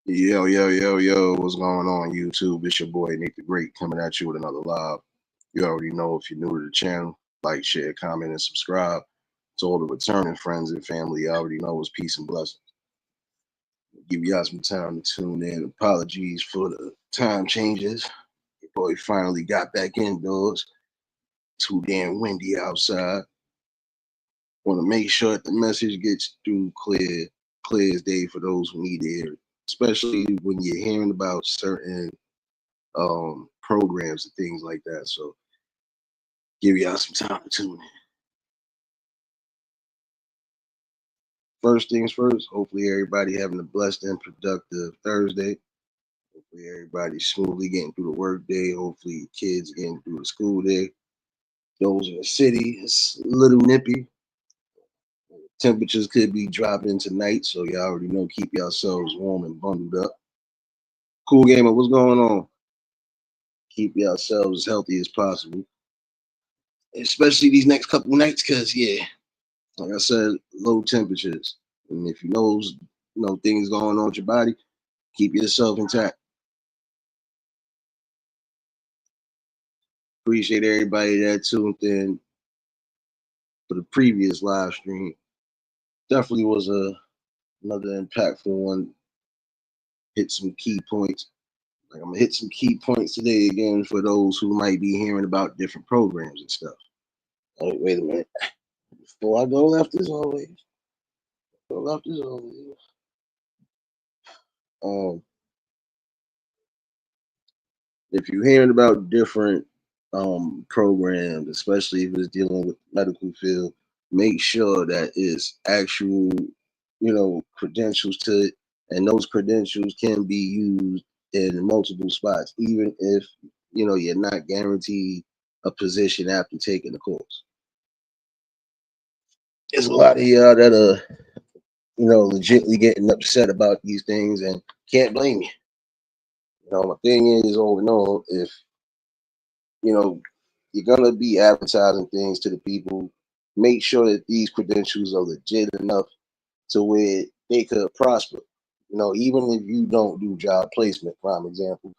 Yo, yo, yo, yo, what's going on, YouTube? It's your boy, Nate the Great, coming at you with another live. You already know if you're new to the channel, like, share, comment, and subscribe. To all the returning friends and family, you already know it's peace and blessings. Give y'all some time to tune in. Apologies for the time changes. Your boy finally got back indoors. Too damn windy outside. Want to make sure that the message gets through clear as day for those who need to hear it, especially when you're hearing about certain programs and things like that. So give y'all some time to tune in. First things first, hopefully everybody having a blessed and productive Thursday. Hopefully everybody's smoothly getting through the work day. Hopefully kids getting through the school day. Those in the city, it's a little nippy. Temperatures could be dropping tonight, so y'all already know, keep yourselves warm and bundled up. Cool gamer, what's going on? Keep yourselves as healthy as possible, especially these next couple nights, because yeah, like I said, low temperatures. And if you know things going on with your body, keep yourself intact. Appreciate everybody that tuned in for the previous live stream. Definitely was another impactful one. Hit some key points. Like I'm gonna hit some key points today again for those who might be hearing about different programs and stuff. Wait a minute. Before I go left as always. Go left as always. Um, if you're hearing about different programs, especially if it's dealing with the medical field, make sure that it's actual, credentials to it, and those credentials can be used in multiple spots, even if you're not guaranteed a position after taking the course. There's a lot of y'all that are, legitly getting upset about these things, and can't blame you. My thing is, all in all, if you know you're gonna be advertising things to the people, make sure that these credentials are legit enough to where they could prosper. Even if you don't do job placement, prime example,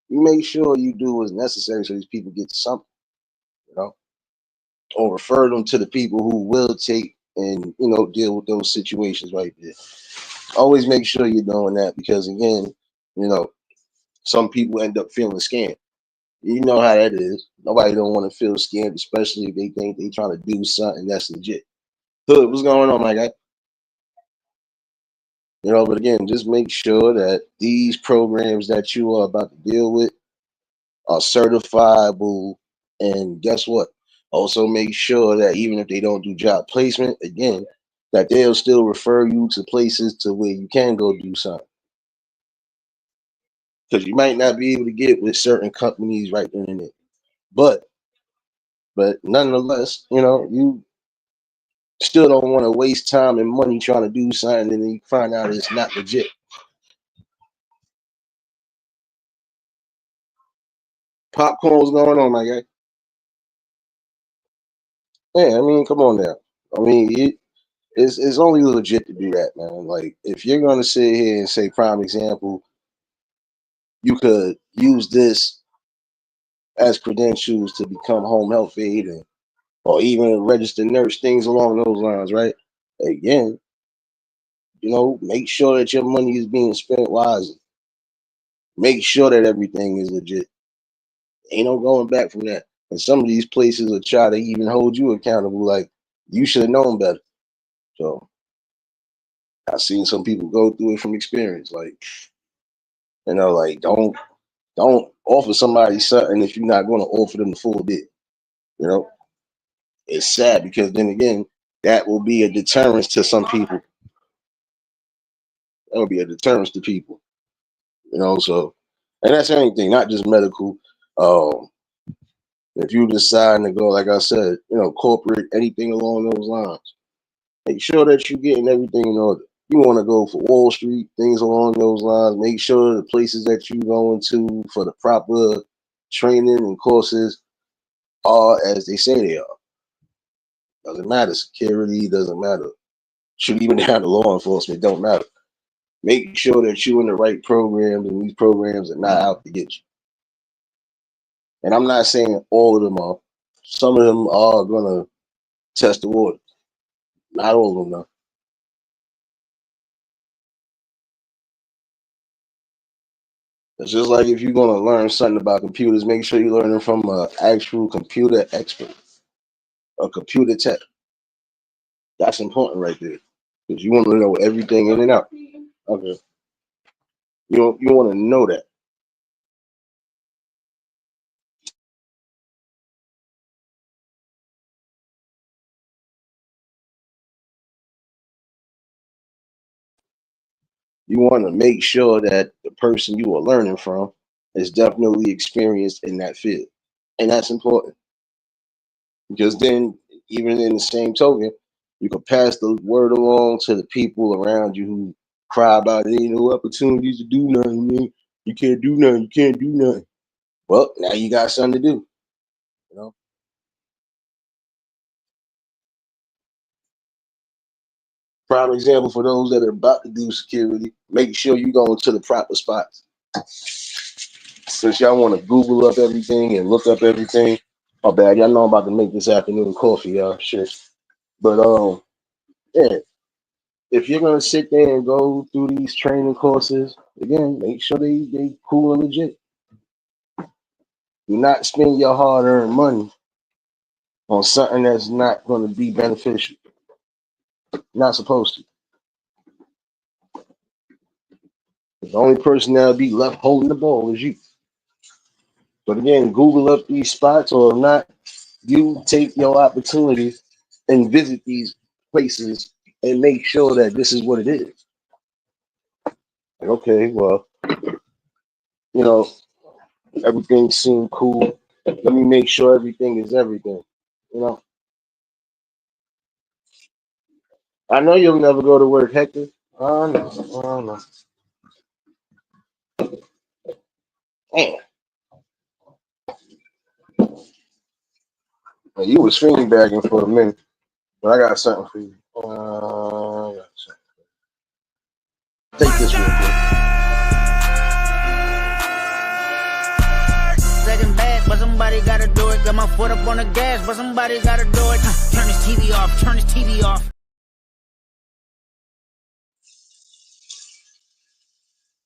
you make sure you do what's necessary so these people get something, you know, or refer them to the people who will take and deal with those situations right there. Always make sure you're doing that because again, you know, some people end up feeling scammed. You know how that is. Nobody don't want to feel scammed, especially if they think they trying to do something that's legit. Hood, what's going on, my guy? But again, just make sure that these programs that you are about to deal with are certifiable. And guess what? Also make sure that even if they don't do job placement, again, that they'll still refer you to places to where you can go do something. Because you might not be able to get with certain companies right then and there. But nonetheless, you still don't want to waste time and money trying to do something and then you find out it's not legit. Popcorn, what's going on, my guy? Yeah, I mean, come on now. I mean, it's only legit to do that, man. Like, if you're gonna sit here and say, prime example, you could use this as credentials to become home health aid and, or even a registered nurse, things along those lines, right? Again, make sure that your money is being spent wisely. Make sure that everything is legit. Ain't no going back from that. And some of these places will try to even hold you accountable, like you should have known better. So I've seen some people go through it from experience. Like, like don't offer somebody something if you're not going to offer them the full bit. You know, it's sad because then again, that will be a deterrence to some people. That will be a deterrence to people. So and that's anything, not just medical. Um, if you decide to go, like I said, corporate, anything along those lines, make sure that you're getting everything in order. You want to go for Wall Street, things along those lines. Make sure the places that you're going to for the proper training and courses are as they say they are. Doesn't matter. Security doesn't matter. Should even down to law enforcement, don't matter. Make sure that you're in the right programs, and these programs are not out to get you. And I'm not saying all of them are. Some of them are gonna test the water. Not all of them, though. It's just like if you're gonna learn something about computers, make sure you're learning from an actual computer expert, a computer tech. That's important right there because you want to know everything in and out. Okay, you want to know that. You want to make sure that the person you are learning from is definitely experienced in that field, and that's important because then, even in the same token, you can pass the word along to the people around you who cry about it. Ain't no opportunities to do nothing. Man. You can't do nothing. You can't do nothing. Well, now you got something to do. You know, prime example for those that are about to do security. Make sure you go into the proper spots. Since y'all want to Google up everything and look up everything, oh bad, y'all know I'm about to make this afternoon coffee, y'all. Shit. But yeah, if you're gonna sit there and go through these training courses, again, make sure they cool and legit. Do not spend your hard earned money on something that's not gonna be beneficial. Not supposed to. The only person that'll be left holding the ball is you. But again, Google up these spots, or not, you take your opportunity and visit these places and make sure that this is what it is. Like, okay, well, you know, everything seemed cool. Let me make sure everything is everything. You know, I know you'll never go to work, Hector. Oh no, oh no. Damn, you was finger bagging for a minute, but I got something for you. Take this real quick. Second bad, but somebody gotta do it. Got my foot up on the gas, but somebody gotta do it. Turn this TV off, turn this TV off.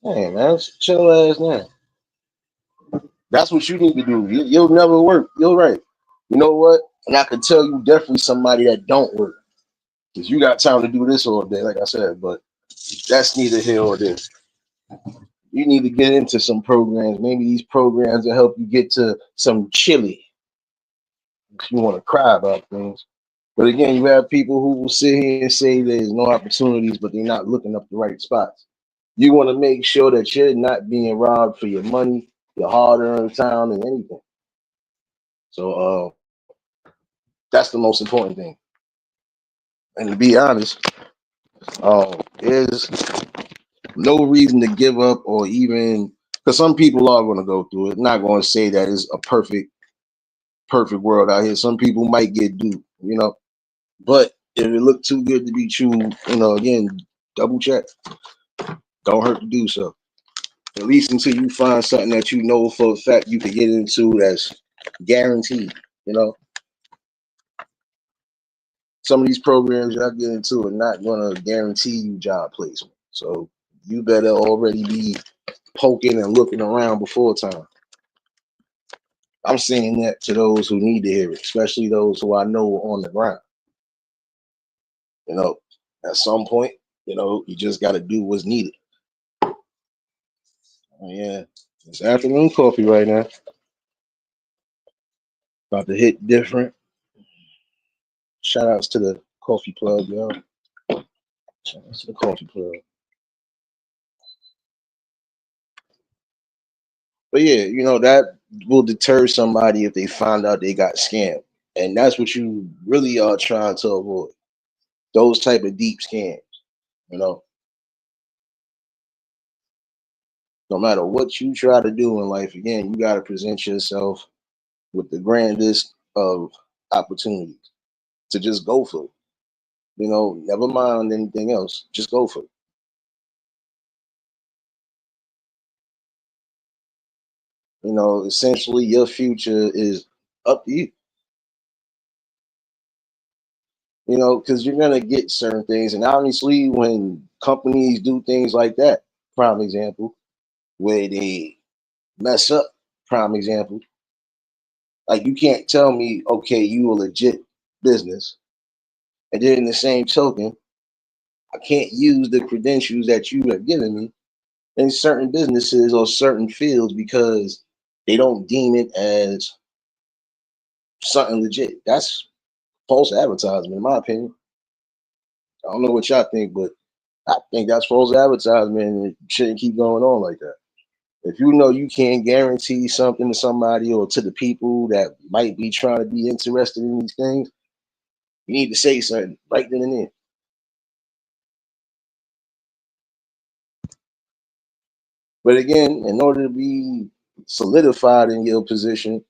Hey man, chill ass now. That's what you need to do. You'll never work. You're right. You know what? And I can tell you definitely somebody that don't work because you got time to do this all day, like I said. But that's neither here or there. You need to get into some programs. Maybe these programs will help you get to some chili if you want to cry about things. But again, you have people who will sit here and say there's no opportunities, but they're not looking up the right spots. You want to make sure that you're not being robbed for your money, your hard-earned time, and anything. So that's the most important thing. And to be honest, there's no reason to give up or even because some people are going to go through it. Not going to say that it's a perfect world out here. Some people might get duped, you know. But if it looked too good to be true, you know, again, double check. Don't hurt to do so. At least until you find something that you know for a fact you can get into that's guaranteed. You know, some of these programs y'all get into are not going to guarantee you job placement. So you better already be poking and looking around before time. I'm saying that to those who need to hear it, especially those who I know are on the ground. You know, at some point, you know, you just got to do what's needed. Yeah, it's afternoon coffee right now. About to hit different. Shout outs to the coffee plug, y'all. Shout outs to the coffee plug. But yeah, you know, that will deter somebody if they find out they got scammed. And that's what you really are trying to avoid. Those type of deep scams. You know, no matter what you try to do in life, again, you got to present yourself with the grandest of opportunities to just go for it. You know, never mind anything else. Just go for it. Essentially your future is up to you. Because you're gonna get certain things, and obviously when companies do things like that, prime example, where they mess up, prime example, like you can't tell me, okay, you a legit business, and then in the same token, I can't use the credentials that you have given me in certain businesses or certain fields because they don't deem it as something legit. That's false advertisement, in my opinion. I don't know what y'all think, but I think that's false advertisement and it shouldn't keep going on like that. If you know you can't guarantee something to somebody or to the people that might be trying to be interested in these things, you need to say something right then and there. But again, in order to be solidified in your position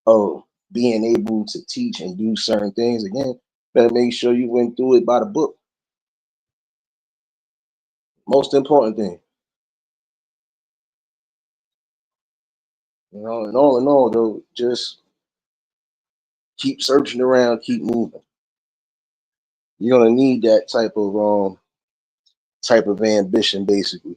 of being able to teach and do certain things, again, better make sure you went through it by the book. Most important thing, and all in all, though, just keep searching around, keep moving. You're gonna need that type of ambition, basically.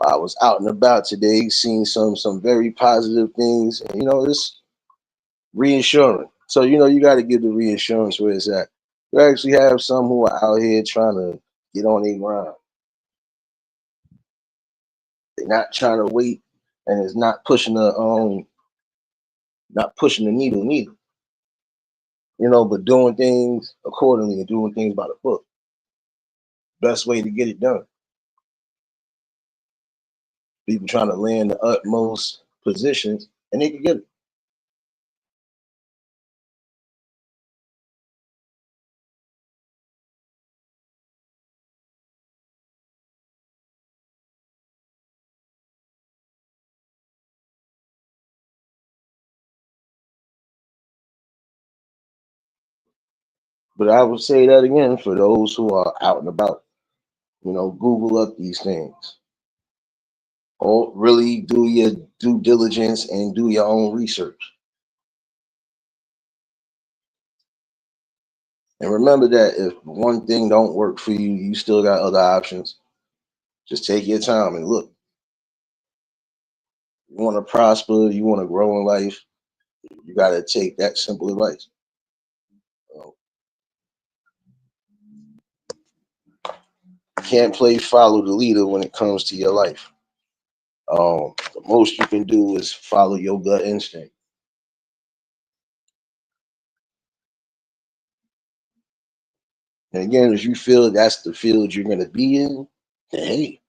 I was out and about today, seeing some very positive things, and it's reassuring. So you got to give the reassurance where it's at. You actually have some who are out here trying to get on their grind. They're not trying to wait, and it's not pushing the needle neither. But doing things accordingly and doing things by the book. Best way to get it done. People trying to land the utmost positions, and they can get it. But I would say that again for those who are out and about. Google up these things. Or really do your due diligence and do your own research. And remember that if one thing don't work for you, you still got other options. Just take your time and look. You want to prosper, you want to grow in life, you got to take that simple advice. You can't play follow the leader when it comes to your life. The most you can do is follow your gut instinct. And again, if you feel that's the field you're going to be in, then hey,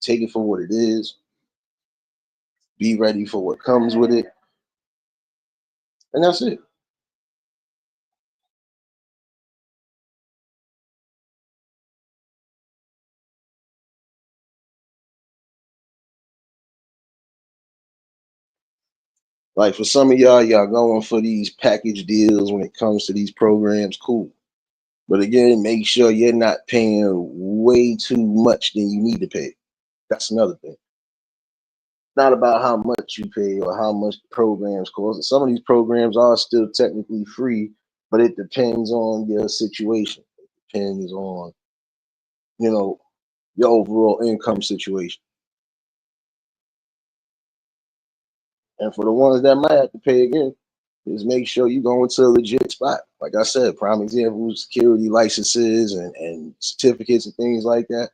take it for what it is. Be ready for what comes with it, and that's it. Like for some of y'all going for these package deals when it comes to these programs, cool. But again, make sure you're not paying way too much than you need to pay. That's another thing. Not about how much you pay or how much programs cost. Some of these programs are still technically free, but it depends on your situation. It depends on, you know, your overall income situation. And for the ones that might have to pay again, just make sure you go into a legit spot. Like I said, prime example, security licenses and certificates and things like that.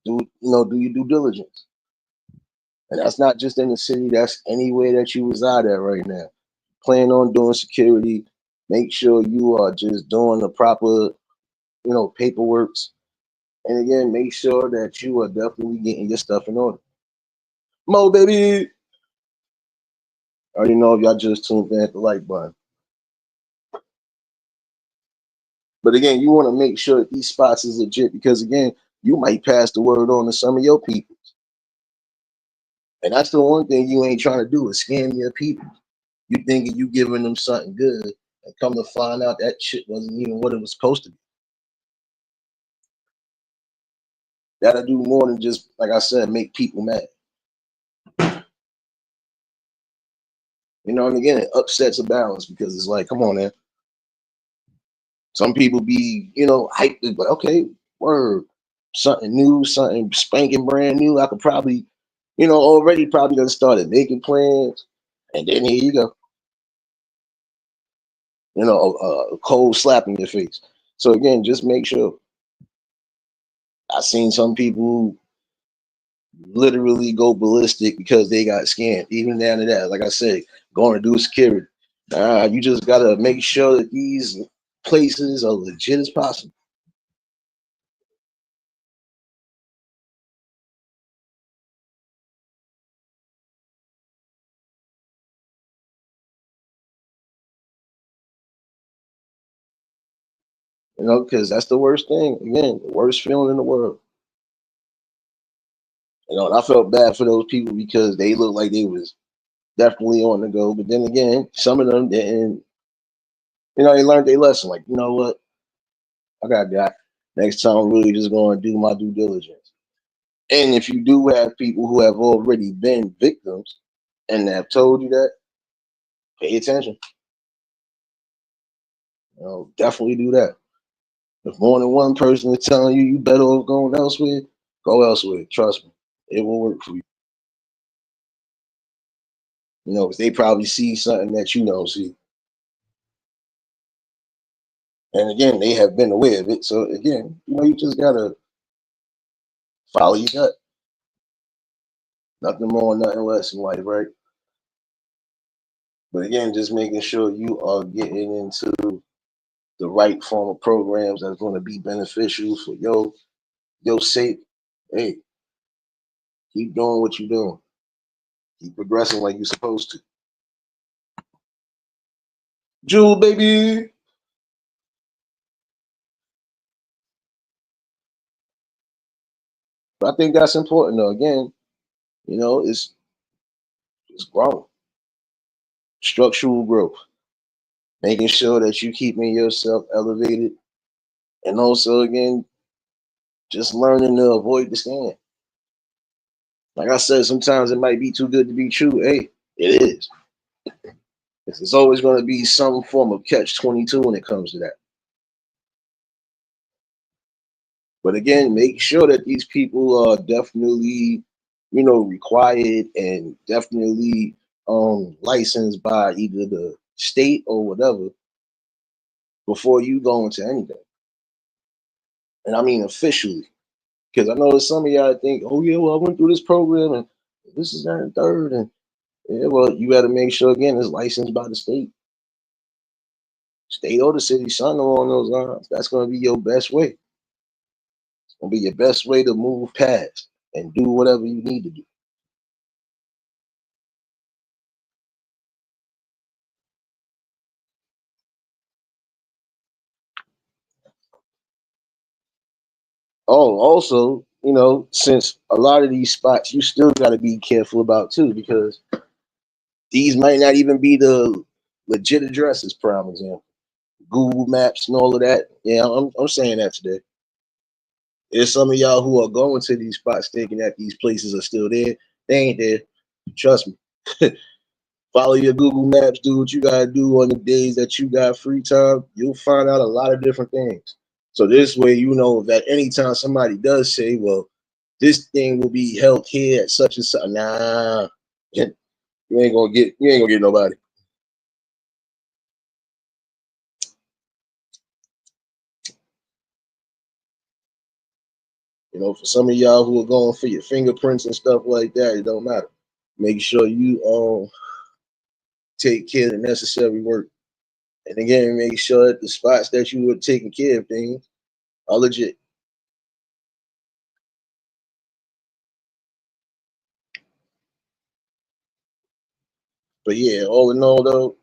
Do your due diligence. And that's not just in the city, that's anywhere that you reside at right now. Plan on doing security. Make sure you are just doing the proper, paperwork. And again, make sure that you are definitely getting your stuff in order. Mo baby. I already know if y'all just tuned in at the like button. But again, you want to make sure that these spots is legit because again, you might pass the word on to some of your people. And that's the one thing you ain't trying to do is scam your people. You thinking you giving them something good and come to find out that shit wasn't even what it was supposed to be. That'll do more than just, like I said, make people mad. You know, and again, it upsets a balance because it's like, come on, man. Some people be, hyped, but okay, word, something new, something spanking brand new. I could probably, already probably done started making plans, and then here you go, a cold slap in your face. So again, just make sure. I seen some people literally go ballistic because they got scammed. Even down to that, like I said, going to do security. You just gotta make sure that these places are legit as possible. Because that's the worst thing. Again, the worst feeling in the world. And I felt bad for those people because they looked like they was definitely on the go. But then again, some of them didn't. They learned their lesson. Like, you know what? I got that. Next time, I'm really just going to do my due diligence. And if you do have people who have already been victims and have told you that, pay attention. Definitely do that. If more than one person is telling you better off going elsewhere, go elsewhere. Trust me, it will work for you. Because they probably see something that you don't see. And again, they have been aware of it. So again, you just gotta follow your gut. Nothing more, nothing less in life, right? But again, just making sure you are getting into the right form of programs that's going to be beneficial for your sake. Hey, keep doing what you're doing. Keep progressing like you're supposed to. Jewel, baby. But I think that's important though. Again, it's growth, structural growth, making sure that you keeping yourself elevated, and also again, just learning to avoid the scam. Like I said, sometimes it might be too good to be true. Hey, it is. It's always going to be some form of catch-22 when it comes to that. But again, make sure that these people are definitely, required and definitely licensed by either the state or whatever before you go into anything. And I mean officially. Because I know some of y'all think, oh yeah, well, I went through this program and this is that and third. And yeah, well, you got to make sure again it's licensed by the state or the city, something along those lines. That's going to be your best way. It's going to be your best way to move past and do whatever you need to do. Oh, also, since a lot of these spots you still got to be careful about too, because these might not even be the legit addresses, prime example. Google Maps and all of that. Yeah, I'm saying that today. There's some of y'all who are going to these spots thinking that these places are still there. They ain't there. Trust me. Follow your Google Maps, do what you gotta do on the days that you got free time. You'll find out a lot of different things. So this way, you know that anytime somebody does say, "Well, this thing will be held here at such and such," nah, you ain't gonna get nobody. For some of y'all who are going for your fingerprints and stuff like that, it don't matter. Make sure you take care of the necessary work. And again, make sure that the spots that you were taking care of things are legit. But yeah, all in all, though,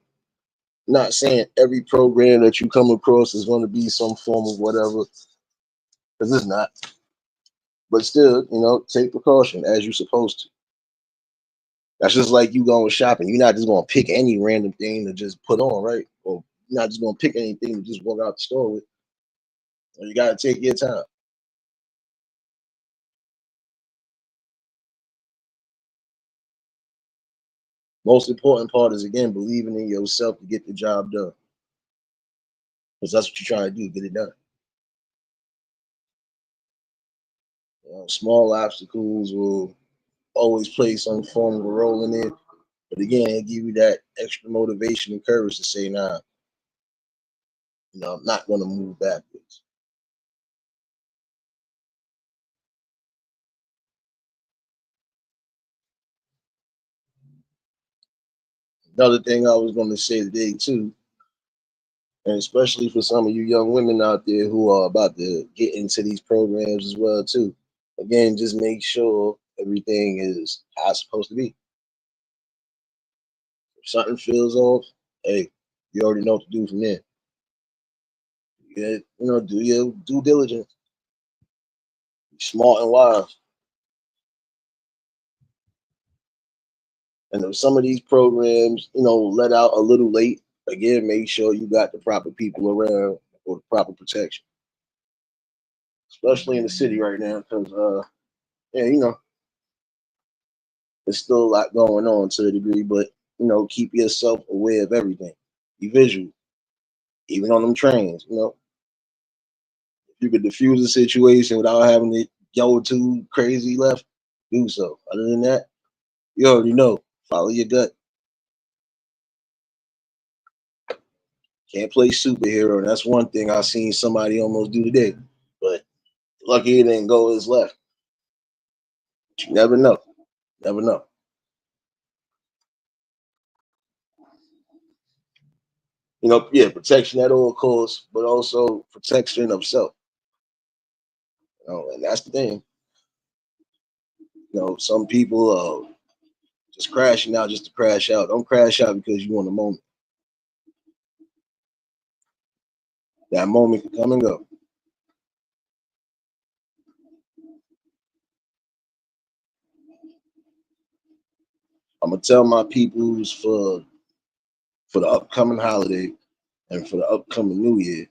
not saying every program that you come across is going to be some form of whatever, because it's not. But still, take precaution as you're supposed to. That's just like you going shopping. You're not just going to pick any random thing to just put on, right? Or you're not just going to pick anything to just walk out the store with. You got to take your time. Most important part is again believing in yourself to get the job done. Because that's what you're trying to do, get it done. Small obstacles will always play some form of a role in it. But again, it give you that extra motivation and courage to say, nah, I'm not gonna move backwards. Another thing I was gonna say today too, and especially for some of you young women out there who are about to get into these programs as well too. Again, just make sure everything is how it's supposed to be. If something feels off, hey, you already know what to do from there. Do your due diligence. Be smart and wise. And if some of these programs, let out a little late, again, make sure you got the proper people around or the proper protection, especially in the city right now, because yeah, there's still a lot going on to a degree, but keep yourself aware of everything. Be visual, even on them trains. If you could diffuse the situation without having to go too crazy left, do so. Other than that, you already know. Follow your gut. Can't play superhero, and that's one thing I seen somebody almost do today. But lucky it didn't go his left. But you never know. Never know. Yeah, protection at all costs, but also protection of self. And that's the thing. Some people just crashing out just to crash out. Don't crash out because you want a moment. That moment can come and go. I'm gonna tell my peoples for the upcoming holiday and for the upcoming New Year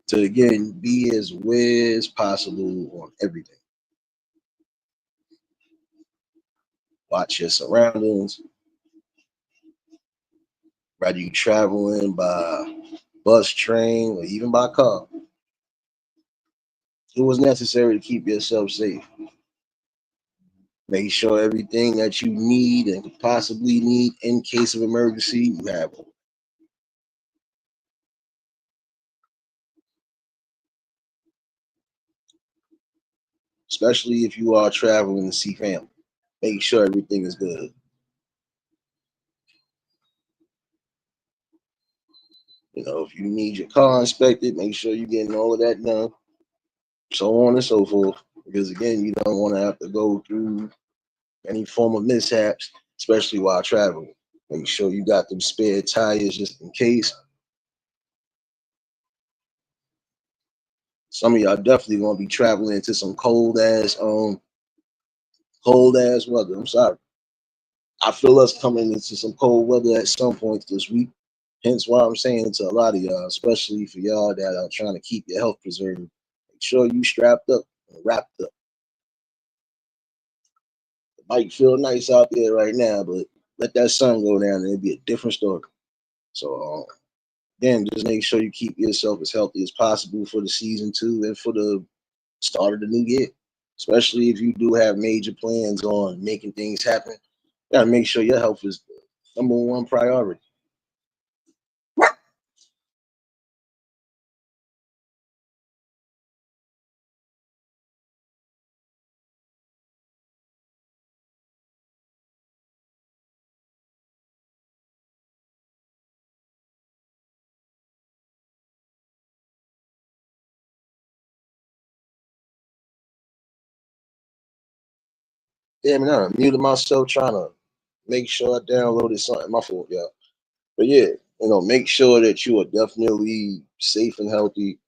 to again be as aware as possible on everything. Watch your surroundings. Whether you traveling by bus, train, or even by car, it was necessary to keep yourself safe. Make sure everything that you need and could possibly need in case of emergency, you have it. Especially if you are traveling to see family. Make sure everything is good. If you need your car inspected, make sure you're getting all of that done. So on and so forth. Because again, you don't want to have to go through any form of mishaps, especially while traveling. Make sure you got them spare tires just in case. Some of y'all definitely gonna be traveling into some cold ass weather. I'm sorry. I feel us coming into some cold weather at some point this week. Hence why I'm saying to a lot of y'all, especially for y'all that are trying to keep your health preserved, make sure you strapped up and wrapped up. It might feel nice out there right now, but let that sun go down and it'll be a different story. So again, just make sure you keep yourself as healthy as possible for the season two and for the start of the new year. Especially if you do have major plans on making things happen, you gotta make sure your health is the number one priority. Damn it, I muted myself trying to make sure I downloaded something. My fault, y'all. But yeah, make sure that you are definitely safe and healthy.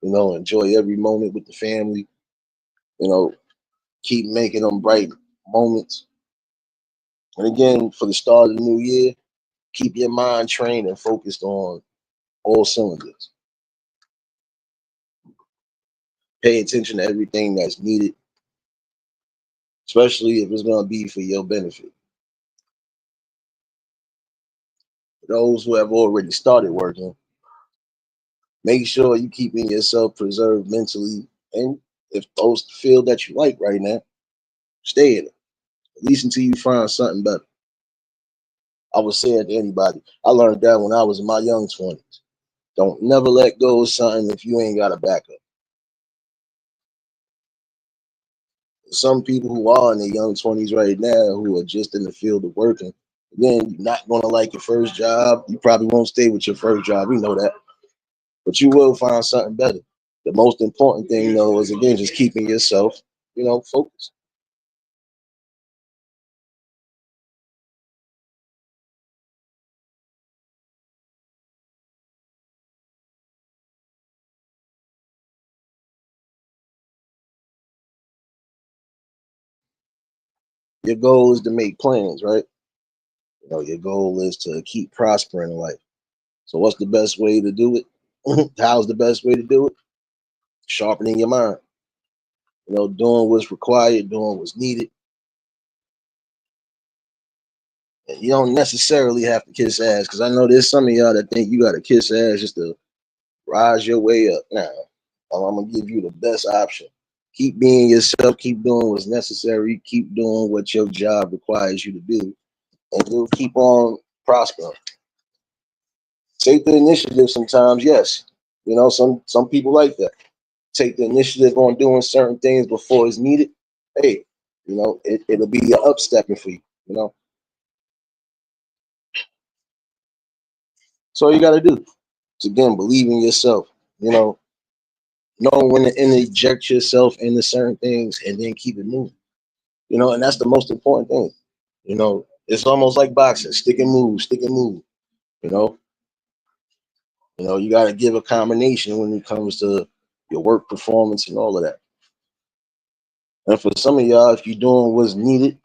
Enjoy every moment with the family. You know, keep making them bright moments. And again, for the start of the new year, keep your mind trained and focused on all cylinders. Pay attention to everything that's needed, especially if it's going to be for your benefit. those who have already started working, make sure you keeping yourself preserved mentally. And if those the field that you like right now, stay in it. At least until you find something better. I would say it to anybody. I learned that when I was in my young 20s. Don't never let go of something if you ain't got a backup. Some people who are in their young 20s right now who are just in the field of working, again, you're not going to like your first job. You probably won't stay with your first job. We know that. But you will find something better. The most important thing, though, is again just keeping yourself, focused. Your goal is to make plans, right? Your goal is to keep prospering in life. So, what's the best way to do it? How's the best way to do it? Sharpening your mind. Doing what's required, doing what's needed. And you don't necessarily have to kiss ass because I know there's some of y'all that think you got to kiss ass just to rise your way up. Now, I'm gonna give you the best option. Keep being yourself. Keep doing what's necessary. Keep doing what your job requires you to do, and you'll keep on prospering. Take the initiative. Sometimes, yes. Some people like that. Take the initiative on doing certain things before it's needed. Hey, it'll be a upstepping for you. So all you got to do is again believe in yourself. Know when to inject yourself into certain things and then keep it moving. And that's the most important thing. It's almost like boxing, stick and move, stick and move. You know, you got to give a combination when it comes to your work performance and all of that. And for some of y'all, if you're doing what's needed,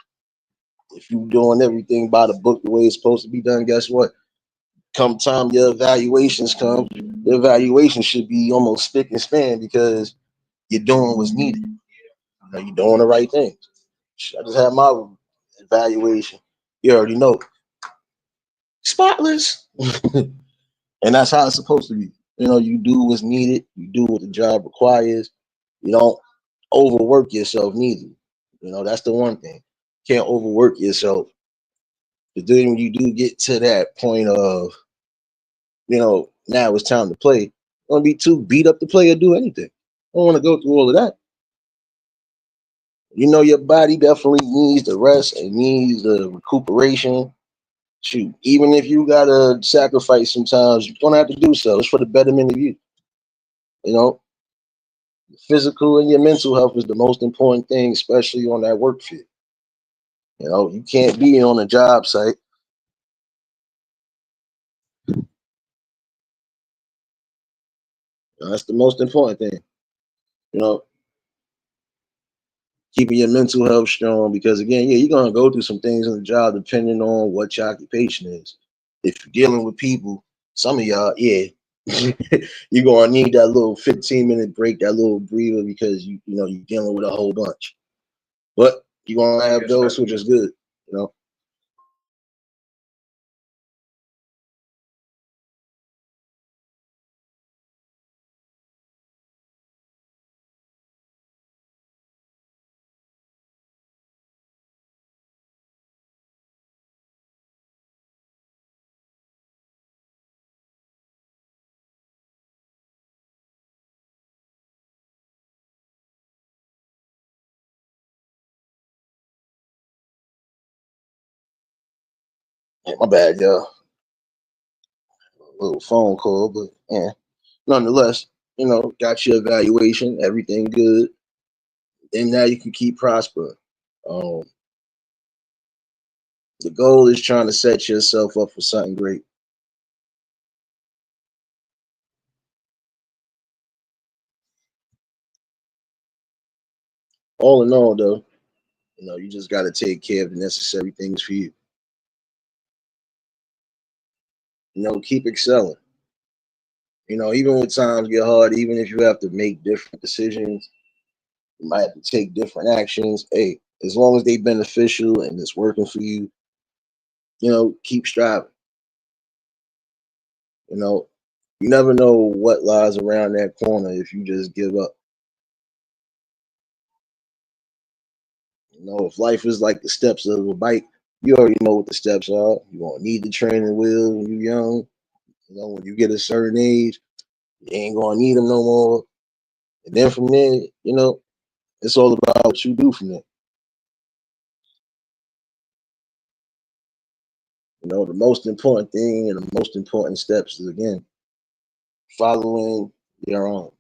if you're doing everything by the book the way it's supposed to be done, guess what? Come time your evaluations come, the evaluation should be almost spick and span because you're doing what's needed. You're doing the right things. I just had my evaluation. You already know, spotless, and that's how it's supposed to be. You do what's needed. You do what the job requires. You don't overwork yourself neither. That's the one thing. You can't overwork yourself. But then when you do get to that point of, now it's time to play, you want to be too beat up to play or do anything. I don't want to go through all of that. Your body definitely needs the rest. It needs the recuperation. Shoot, even if you gotta sacrifice sometimes, you're gonna have to do so. It's for the betterment of you. You know, Physical and your mental health is the most important thing, especially on that work field. You can't be on a job site. That's the most important thing. You know, Keeping your mental health strong because again, yeah, you're gonna go through some things on the job depending on what your occupation is. If you're dealing with people, some of y'all, yeah, you're gonna need that little 15-minute break, that little breather because you're dealing with a whole bunch. But you're gonna have those who are just good, you know. Yeah, my bad, y'all. A little phone call, but yeah, nonetheless, got your evaluation, everything good, and now you can keep prospering. Um, the goal is trying to set yourself up for something great. All in all, though, you just got to take care of the necessary things for you. Keep excelling. Even when times get hard, even if you have to make different decisions, you might have to take different actions. Hey, as long as they beneficial and it's working for you, keep striving. You know, you never know what lies around that corner if you just give up. You know, if life is like the steps of a bike, you already know what the steps are. You're gonna need the training wheels when you're young. You know, when you get a certain age, you ain't gonna need them no more. And then from there, you know, it's all about what you do from there. You know, the most important thing and the most important steps is again following your own.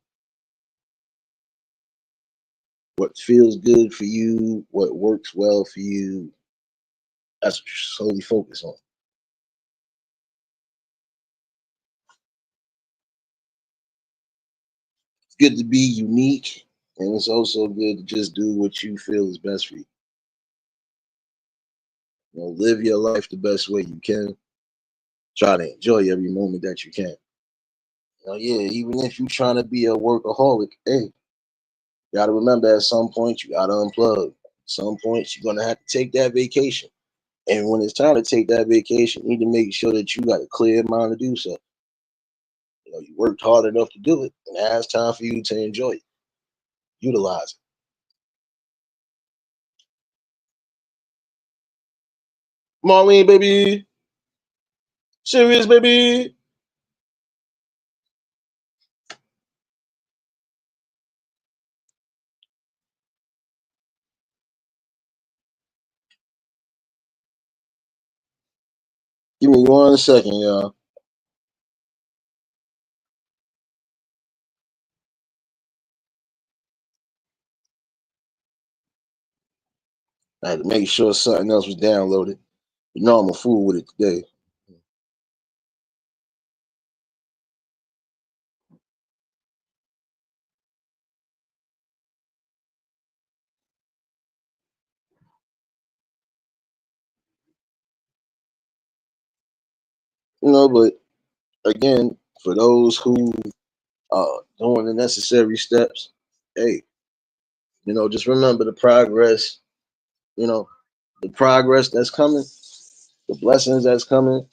What feels good for you, what works well for you, that's what you solely focus on. It's good to be unique, and it's also good to just do what you feel is best for you. You know, live your life the best way you can. Try to enjoy every moment that you can. You know, yeah, even if you're trying to be a workaholic, hey, you gotta remember at some point you gotta unplug. Some points you're gonna have to take that vacation. And when it's time to take that vacation, you need to make sure that you got a clear mind to do so. You know, you worked hard enough to do it, and now it's time for you to enjoy it, utilize it. Marlene, baby, serious, baby. Give me 1 second, y'all. I had to make sure something else was downloaded. You know I'm a fool with it today. You know, but again, for those who are doing the necessary steps, hey, you know, just remember the progress, you know, the progress that's coming, the blessings that's coming,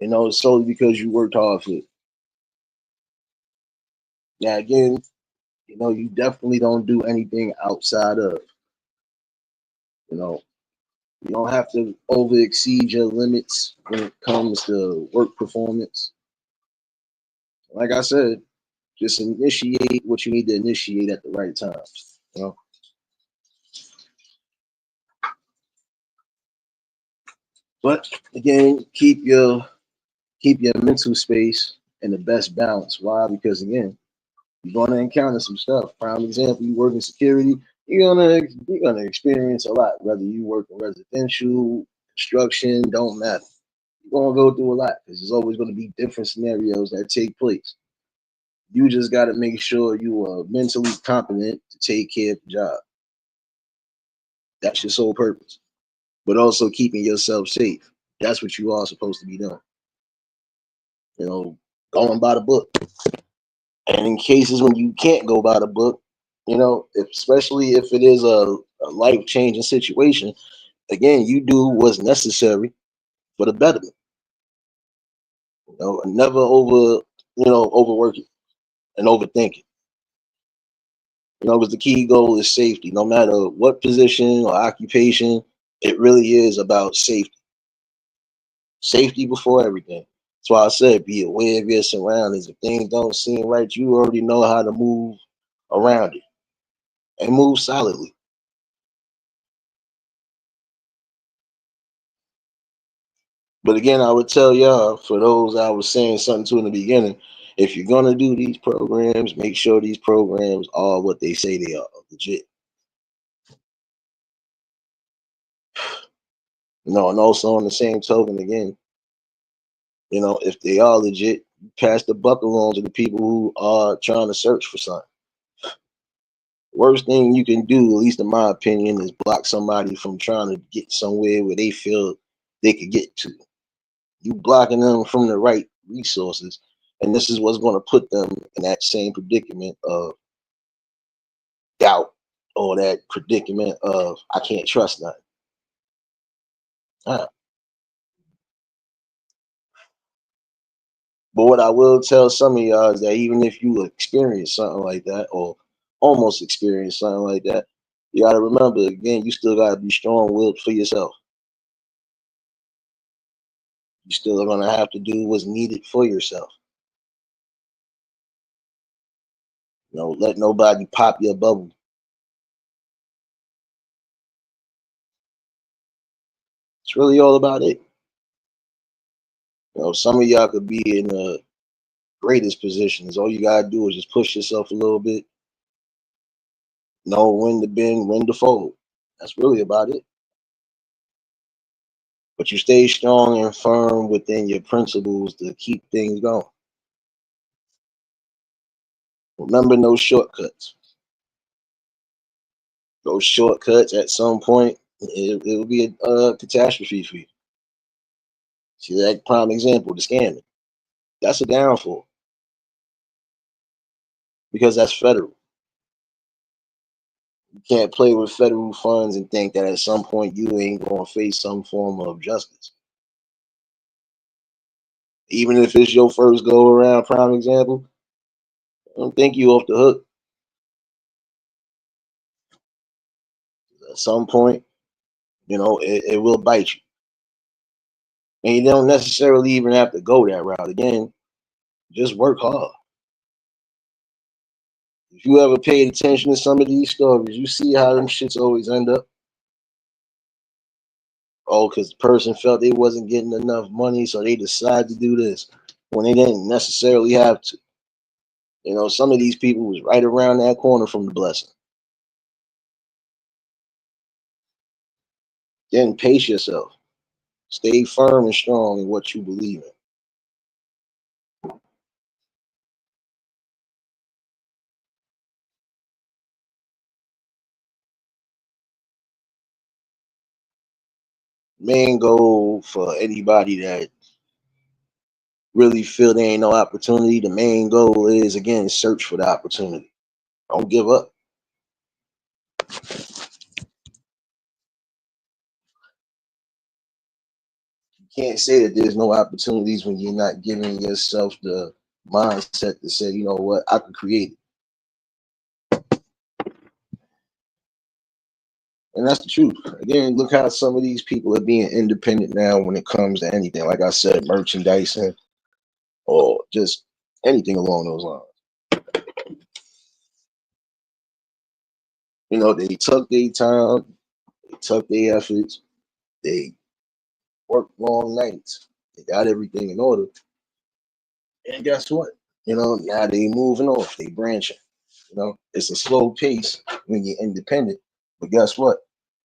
you know, it's solely because you worked hard for it. Now, again, you know, you definitely don't do anything outside of, you know, you don't have to over exceed your limits when it comes to work performance. Like I said, just initiate what you need to initiate at the right times. You know, but again, keep your mental space in the best balance. Why? Because again, you're gonna encounter some stuff. Prime example, you work in security, you're gonna experience a lot. Whether you work in residential, construction, don't matter. You're gonna go through a lot because there's always gonna be different scenarios that take place. You just gotta make sure you are mentally competent to take care of the job. That's your sole purpose. But also keeping yourself safe. That's what you are supposed to be doing. You know, going by the book. And in cases when you can't go by the book, you know, especially if it is a life changing situation, again, you do what's necessary for the betterment. You know, and never overwork it and overthink it. You know, because the key goal is safety. No matter what position or occupation, it really is about safety. Safety before everything. That's why I said be aware of your surroundings. If things don't seem right, you already know how to move around it and move solidly. But again, I would tell y'all, for those I was saying something to in the beginning, if you're gonna do these programs, make sure these programs are what they say they are, legit. You know, and also on the same token, again, you know, if they are legit, pass the buck along to the people who are trying to search for something. Worst thing you can do, at least in my opinion, is block somebody from trying to get somewhere where they feel they could get to. You blocking them from the right resources, and this is what's going to put them in that same predicament of doubt or that predicament of I can't trust nothing. Uh, But what I will tell some of y'all is that even if you experience something like that or almost experience something like that, you got to remember again, you still got to be strong willed for yourself. You still are going to have to do what's needed for yourself. Let nobody pop your bubble. It's really all about it. Some of y'all could be in the greatest positions. All you gotta do is just push yourself a little bit. Know when to bend, when to fold. That's really about it. But you stay strong and firm within your principles to keep things going. Remember, no shortcuts. Those shortcuts at some point, it will be a catastrophe for you. See that prime example, the scamming. That's a downfall because that's federal. You can't play with federal funds and think that at some point you ain't going to face some form of justice. Even if it's your first go around, prime example, I don't think you off the hook. At some point, it will bite you. And you don't necessarily even have to go that route. Again, just work hard. If you ever paid attention to some of these stories, you see how them shits always end up. Oh, because the person felt they wasn't getting enough money, so they decided to do this when they didn't necessarily have to. Some of these people was right around that corner from the blessing. Then pace yourself. Stay firm and strong in what you believe in. Main goal for anybody that really feel there ain't no opportunity, the main goal is, again, search for the opportunity. Don't give up. You can't say that there's no opportunities when you're not giving yourself the mindset to say, you know what, I can create it. And that's the truth. Again, look how some of these people are being independent now when it comes to anything. Like I said, merchandising or just anything along those lines. They took their time, they took their efforts, they worked long nights, they got everything in order. And guess what? Now they moving off, they branching. It's a slow pace when you're independent, but guess what?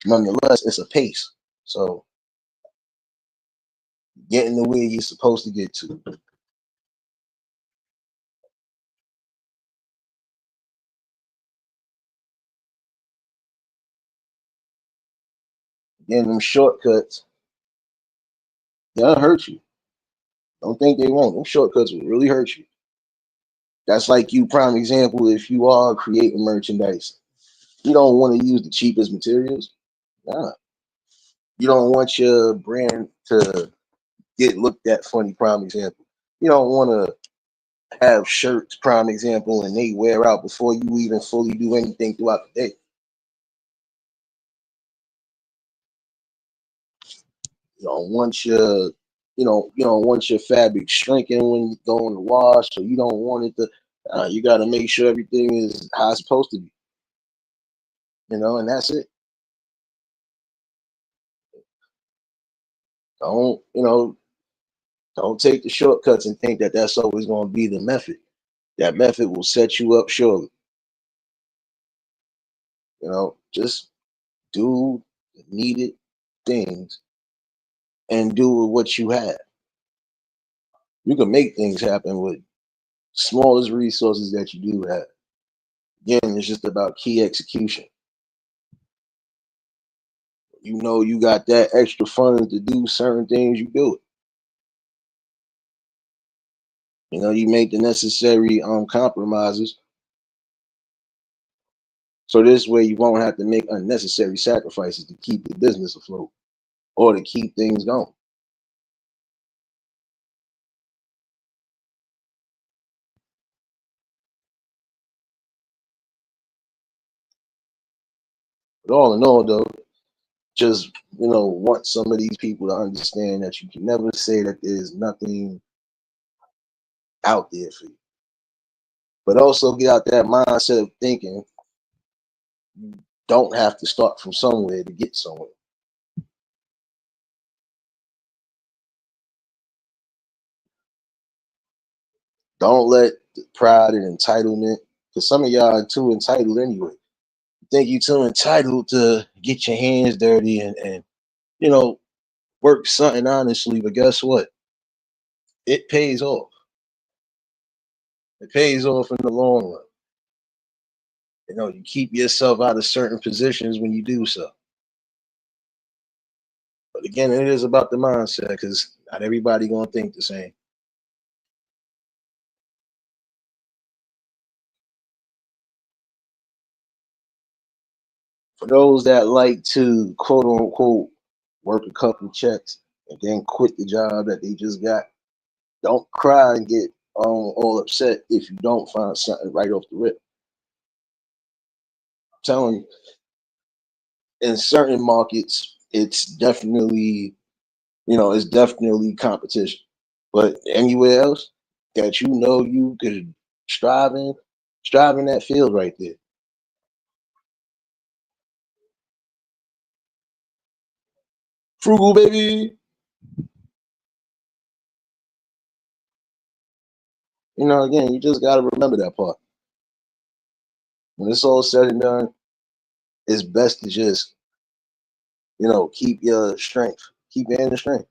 Nonetheless, it's a pace. So getting to where you're supposed to get to. Again, them shortcuts, they'll hurt you. Don't think they won't. Them shortcuts will really hurt you. That's like you, prime example, if you are creating merchandise. You don't want to use the cheapest materials. Nah. You don't want your brand to get looked at funny, prime example. You don't want to have shirts, prime example, and they wear out before you even fully do anything throughout the day. You don't want your, you don't want your fabric shrinking when you go in the wash, so you don't want it to. You got to make sure everything is how it's supposed to be. And that's it. Don't, don't take the shortcuts and think that that's always going to be the method. That method will set you up surely. Just do the needed things and do with what you have. You can make things happen with smallest resources that you do have. Again, it's just about key execution. You got that extra funds to do certain things, you do it. You make the necessary compromises. So this way you won't have to make unnecessary sacrifices to keep the business afloat or to keep things going. But all in all, though, just want some of these people to understand that you can never say that there's nothing out there for you. But also get out that mindset of thinking you don't have to start from somewhere to get somewhere. Don't let the pride and entitlement, because some of y'all are too entitled anyway. You think you're too entitled to get your hands dirty and you know work something honestly, but guess what? It pays off. It pays off in the long run. You keep yourself out of certain positions when you do so. But again, it is about the mindset because not everybody gonna think the same. For those that like to quote unquote work a couple checks and then quit the job that they just got, don't cry and get all upset if you don't find something right off the rip. I'm telling you, in certain markets, it's definitely competition. But anywhere else that you could strive in, strive in that field right there. Frugal baby. Again, you just gotta remember that part. When it's all said and done, it's best to just, keep your strength. Keep your inner strength.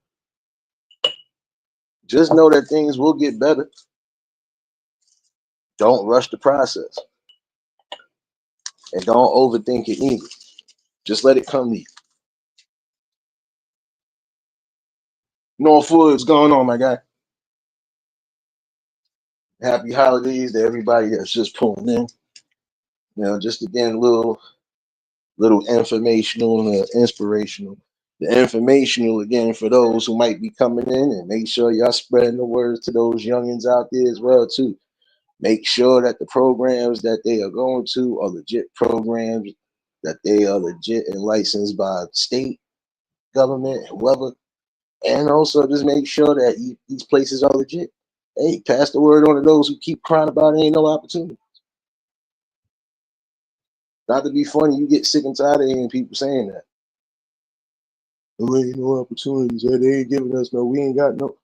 Just know that things will get better. Don't rush the process. And don't overthink it either. Just let it come to you. North Woods going on, my guy. Happy holidays to everybody that's just pulling in. Just again, little informational and inspirational. The informational again for those who might be coming in, and make sure y'all spreading the words to those youngins out there as well too. Make sure that the programs that they are going to are legit programs, that they are legit and licensed by state government, whoever, and also just make sure that these places are legit. Hey, pass the word on to those who keep crying about it ain't no opportunity. Not to be funny, you get sick and tired of hearing people saying that. There ain't no opportunities. They ain't giving us no. We ain't got no.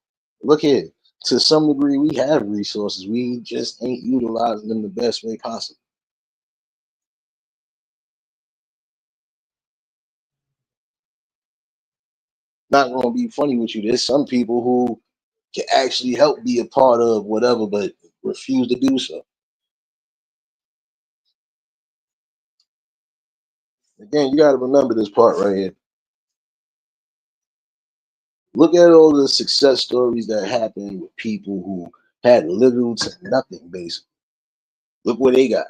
Look here. To some degree, we have resources. We just ain't utilizing them the best way possible. Not gonna be funny with you. There's some people who can actually help be a part of whatever, but refuse to do so. Again, you got to remember this part right here. Look at all the success stories that happened with people who had little to nothing, basically. Look where they got,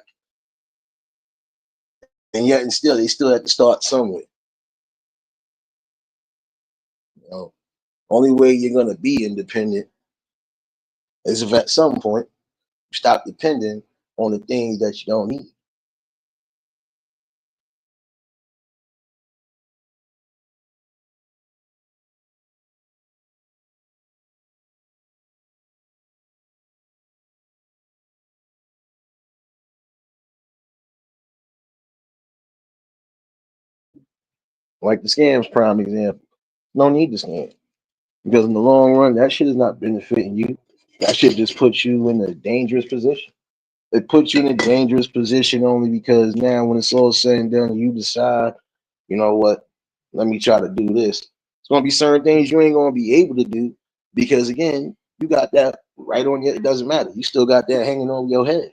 and yet and still they still had to start somewhere. You know, only way you're gonna be independent is if at some point you stop depending on the things that you don't need. Like the scams prime example. No need to scam because in the long run, that shit is not benefiting you. That shit just puts you in a dangerous position. It puts you in a dangerous position only because now when it's all said and done, you decide, you know what, let me try to do this. It's gonna be certain things you ain't gonna be able to do because again, you got that right on you. It doesn't matter. You still got that hanging over your head.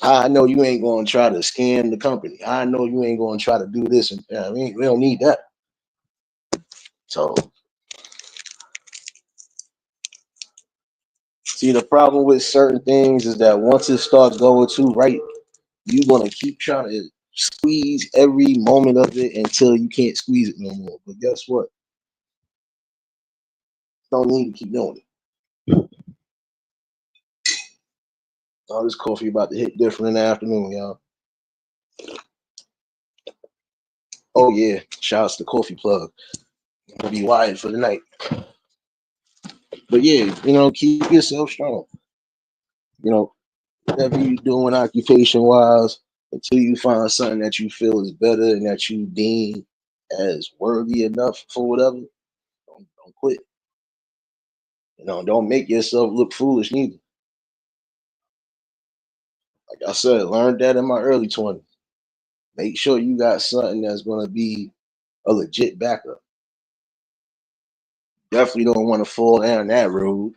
I know you ain't gonna try to scam the company. I know you ain't gonna try to do this, and we don't need that. So, see, the problem with certain things is that once it starts going too right, you're gonna keep trying to squeeze every moment of it until you can't squeeze it no more. But guess what? Don't need to keep doing it. All this coffee about to hit different in the afternoon, y'all. Oh yeah, shouts to Coffee Plug. Gonna be wired for the night. But yeah, keep yourself strong. You know, whatever you doing occupation wise, until you find something that you feel is better and that you deem as worthy enough for whatever, don't quit. Don't make yourself look foolish neither. Like I said, learned that in my early 20s. Make sure you got something that's gonna be a legit backup. Definitely don't want to fall down that road.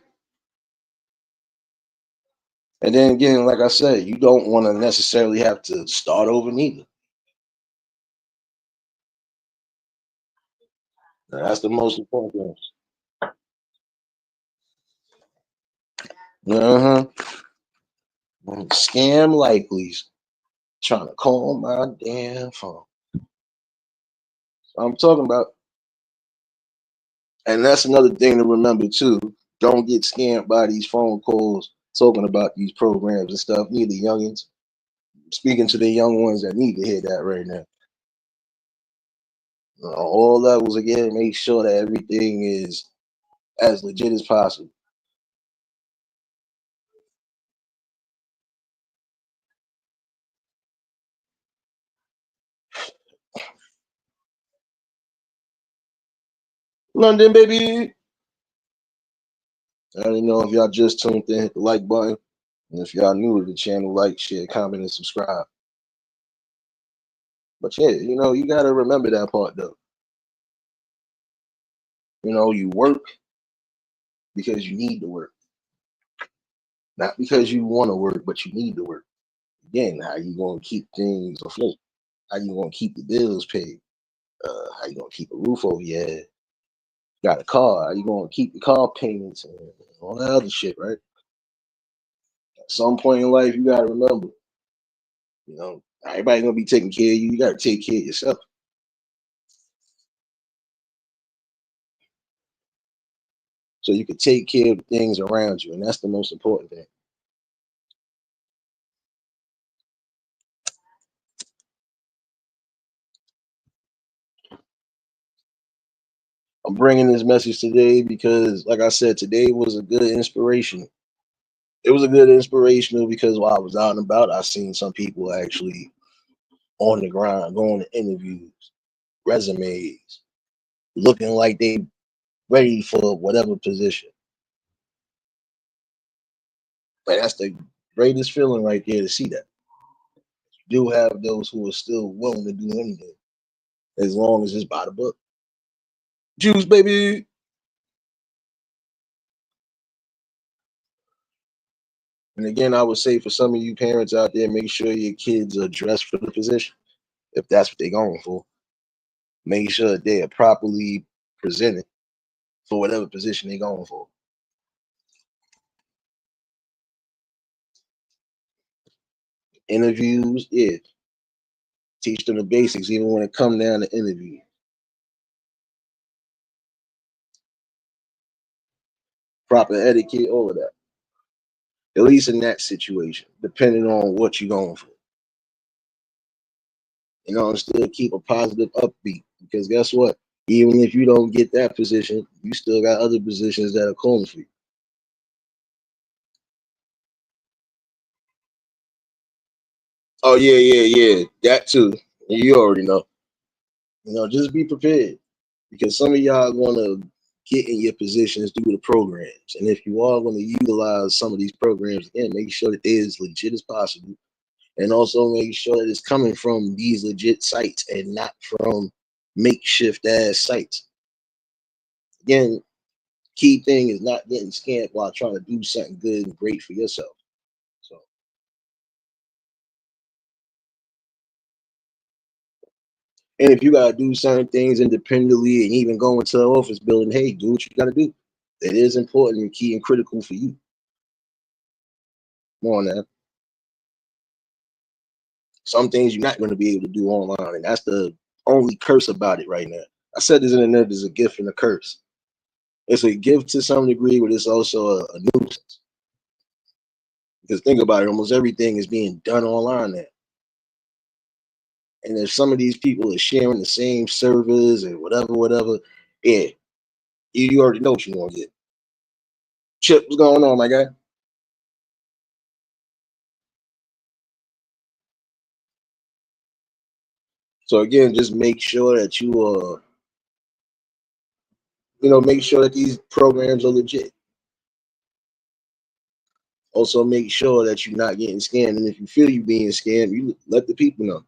And then again, like I said, you don't want to necessarily have to start over neither. That's the most important thing. Uh-huh. Scam likely's trying to call my damn phone. I'm talking about, and that's another thing to remember too. Don't get scammed by these phone calls talking about these programs and stuff. Neither youngins. Speaking to the young ones that need to hear that right now. All levels again, make sure that everything is as legit as possible. London, baby. I don't know if y'all just tuned in, hit the like button. And if y'all new to the channel, like, share, comment, and subscribe. But yeah, you got to remember that part though. You work because you need to work, not because you want to work, but you need to work. Again, how you going to keep things afloat? How you going to keep the bills paid? How you going to keep a roof over your head? Got a car? How you going to keep the car payments and all that other shit, right? At some point in life, you got to remember, everybody gonna be taking care of you. You got to take care of yourself. So you can take care of the things around you, and that's the most important thing. I'm bringing this message today because, like I said, today was a good inspiration. It was a good inspirational because while I was out and about, I seen some people actually on the grind, going to interviews, resumes, looking like they ready for whatever position. Like that's the greatest feeling right there to see that. You do have those who are still willing to do anything as long as it's by the book. Juice, baby. And again, I would say for some of you parents out there, make sure your kids are dressed for the position if that's what they're going for. Make sure they are properly presented for whatever position they're going for. Interviews, yeah. Teach them the basics, even when it comes down to interview. Proper etiquette, all of that. At least in that situation, depending on what you're going for. And still keep a positive upbeat. Because guess what? Even if you don't get that position, you still got other positions that are calling for you. Oh yeah. That too. You already know. Just be prepared. Because some of y'all want to get in your positions through the programs. And if you are going to utilize some of these programs, again, make sure that they're as legit as possible. And also make sure that it's coming from these legit sites and not from makeshift ass sites. Again, key thing is not getting scammed while trying to do something good and great for yourself. So, and if you gotta do certain things independently and even go into an office building, hey, do what you gotta do. It is important and key and critical for you. Come on now. Some things you're not going to be able to do online, and that's the only curse about it right now. I said this in there. There's a gift and a curse. It's a gift to some degree, but it's also a nuisance. Because think about it, almost everything is being done online now. And if some of these people are sharing the same servers and whatever, yeah, you already know what you're gonna get. Chip, what's going on, my guy? So again, just make sure that make sure that these programs are legit. Also, make sure that you're not getting scammed. And if you feel you're being scammed, you let the people know.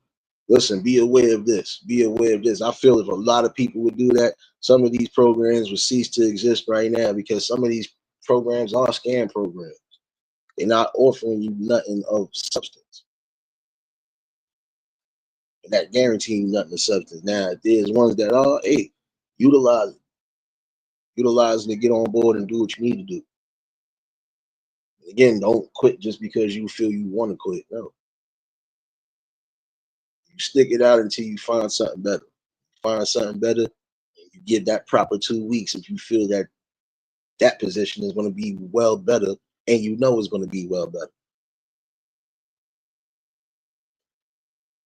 Listen, be aware of this. Be aware of this. I feel if a lot of people would do that, some of these programs would cease to exist right now because some of these programs are scam programs. They're not offering you nothing of substance. And that guarantee you nothing of substance. Now, there's ones that are, hey, utilize it. Utilizing to get on board and do what you need to do. Again, don't quit just because you feel you want to quit. No. You stick it out until you find something better. Find something better, and you give that proper 2 weeks if you feel that that position is going to be well better, and you know it's going to be well better.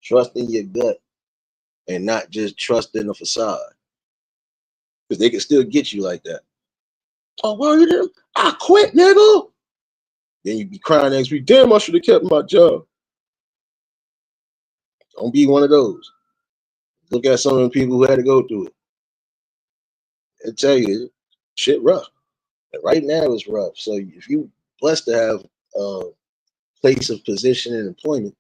Trust in your gut and not just trust in the facade, because they can still get you like that. Oh, well, you didn't. I quit, nigga. Then you be crying next week. Damn, I should have kept my job. Don't be one of those. Look at some of the people who had to go through it. I tell you, shit rough. And right now it's rough. So if you blessed to have a place of position and employment,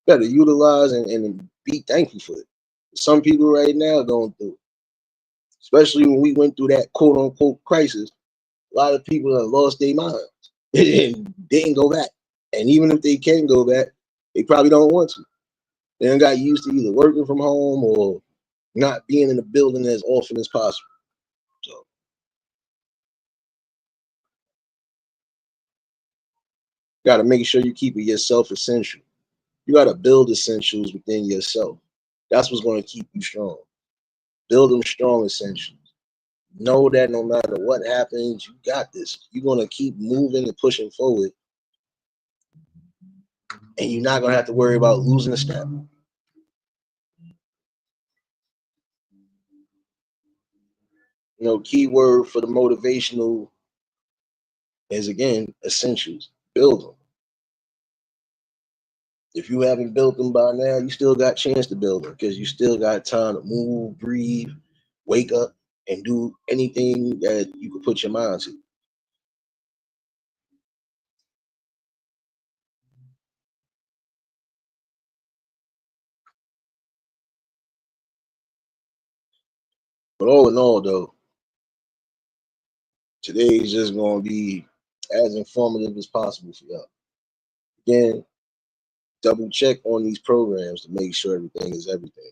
you better utilize and be thankful for it. Some people right now going through, especially when we went through that quote unquote crisis, a lot of people have lost their minds and didn't go back. And even if they can go back, they probably don't want to. They done got used to either working from home or not being in the building as often as possible. So got to make sure you keep it yourself essential. You got to build essentials within yourself. That's what's going to keep you strong. Build them strong essentials. Know that no matter what happens, you got this. You're going to keep moving and pushing forward, and you're not going to have to worry about losing a step. Keyword for the motivational is again essentials. Build them. If you haven't built them by now, you still got a chance to build them because you still got time to move, breathe, wake up, and do anything that you could put your mind to. But all in all, though, today is just going to be as informative as possible for y'all. Again, double check on these programs to make sure everything is everything.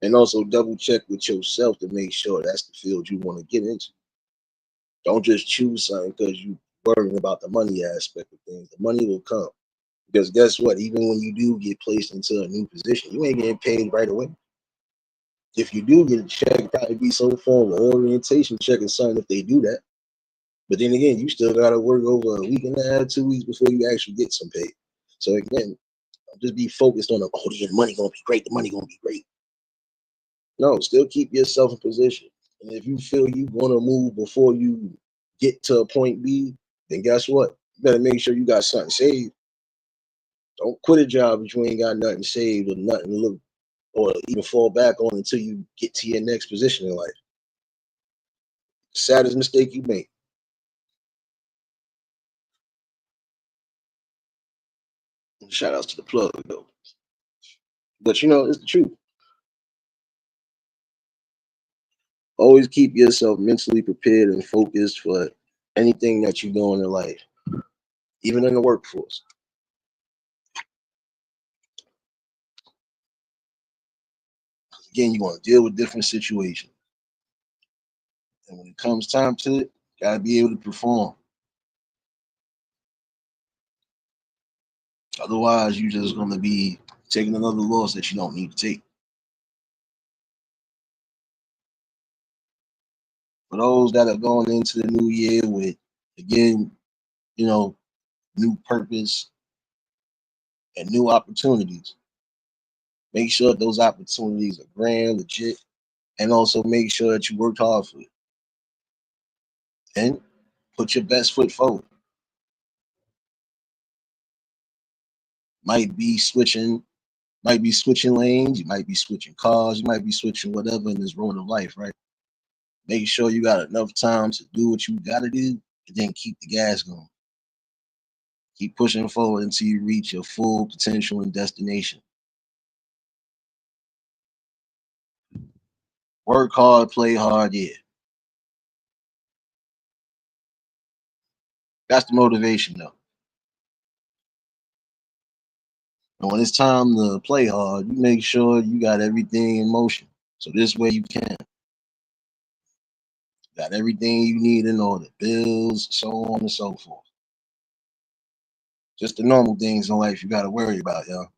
And also double check with yourself to make sure that's the field you want to get into. Don't just choose something because you worrying about the money aspect of things. The money will come. Because guess what? Even when you do get placed into a new position, you ain't getting paid right away. If you do get a check, it'd probably be some form of orientation check or something if they do that. But then again, you still got to work over a week and a half, 2 weeks before you actually get some pay. So again, just be focused on the money gonna be great. The money gonna be great. No, still keep yourself in position. And if you feel you want to move before you get to a point B, then guess what? You better make sure you got something saved. Don't quit a job if you ain't got nothing saved or nothing to look or even fall back on until you get to your next position in life. Saddest mistake you make. Shout outs to the plug though. But it's the truth. Always keep yourself mentally prepared and focused for anything that you're doing in life, even in the workforce. Again, you're going to deal with different situations. And when it comes time to it, you gotta be able to perform. Otherwise, you're just gonna be taking another loss that you don't need to take. For those that are going into the new year with, again, new purpose, and new opportunities. Make sure those opportunities are grand, legit, and also make sure that you worked hard for it. And put your best foot forward. Might be switching, might be switching lanes, you might be switching cars, you might be switching whatever in this road of life, right? Make sure you got enough time to do what you gotta do and then keep the gas going. Keep pushing forward until you reach your full potential and destination. Work hard, play hard, yeah. That's the motivation though. And when it's time to play hard, you make sure you got everything in motion. So this way you can. Got everything you need in order. Bills, so on and so forth. Just the normal things in life you gotta worry about, y'all.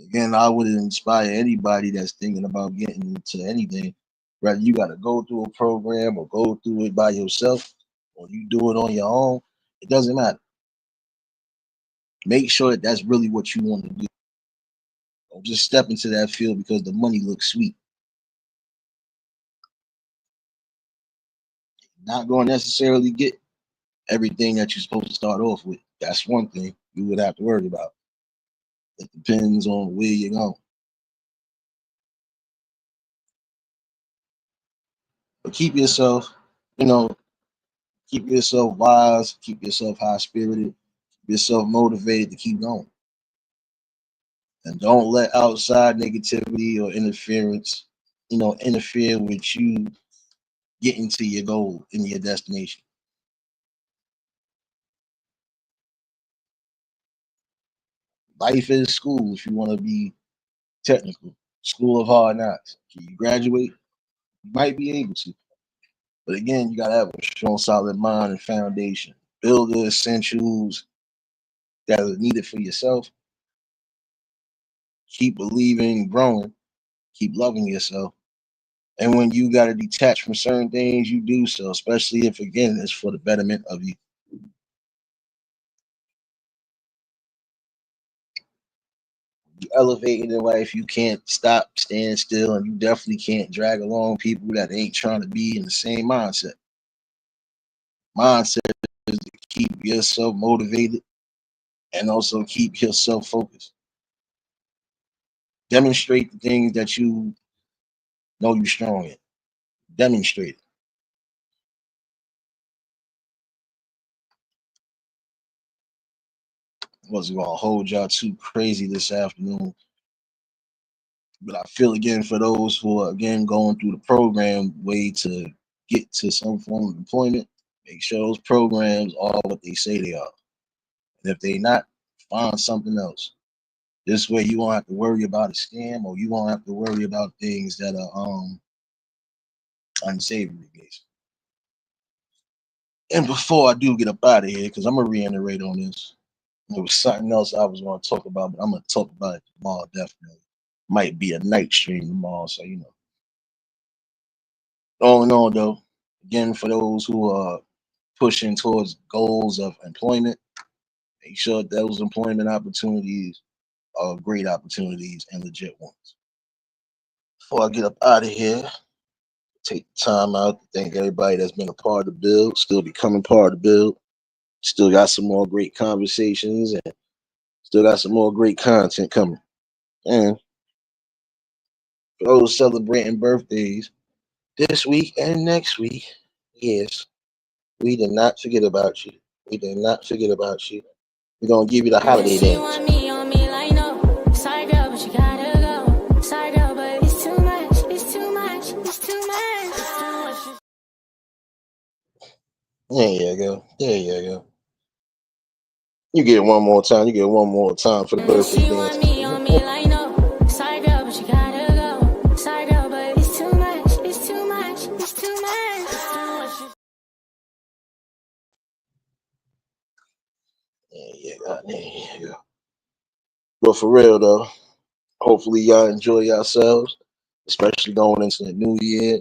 Again, I would inspire anybody that's thinking about getting into anything, whether you gotta go through a program or go through it by yourself or you do it on your own, it doesn't matter. Make sure that that's really what you want to do. Don't just step into that field because the money looks sweet. Not going to necessarily get everything that you're supposed to start off with. That's one thing you would have to worry about. It depends on where you're going. But keep yourself, you know, keep yourself wise, keep yourself high spirited, keep yourself motivated to keep going. And don't let outside negativity or interference, interfere with you getting to your goal and your destination. Life is school if you want to be technical. School of hard knocks. Can you graduate? You might be able to. But again, you gotta have a strong, solid mind and foundation. Build the essentials that are needed for yourself. Keep believing, growing, keep loving yourself. And when you gotta detach from certain things, you do so, especially if again it's for the betterment of you. You elevating in life, you can't stop, stand still, and you definitely can't drag along people that ain't trying to be in the same mindset. Mindset is to keep yourself motivated and also keep yourself focused. Demonstrate the things that you know you're strong in. Demonstrate it. Wasn't gonna hold y'all too crazy this afternoon, but I feel again for those who are again going through the program way to get to some form of employment. Make sure those programs are what they say they are, and if they not, find something else. This way, you won't have to worry about a scam, or you won't have to worry about things that are unsavory, basically. And before I do get up out of here, because I'm gonna reiterate on this, there was something else I was going to talk about, but I'm going to talk about it tomorrow. Definitely, might be a night stream tomorrow, so you know. All in all, though, again, for those who are pushing towards goals of employment, make sure those employment opportunities are great opportunities and legit ones. Before I get up out of here, take the time out to thank everybody that's been a part of the build, still becoming part of the build. Still got some more great conversations and still got some more great content coming. And for those celebrating birthdays this week and next week, yes, we did not forget about you. We did not forget about you. We're gonna give you the holiday dance. There you go. There you go. You get it one more time. You get it one more time for the birthday dance. There you go. But for real though, hopefully y'all enjoy yourselves, especially going into the new year.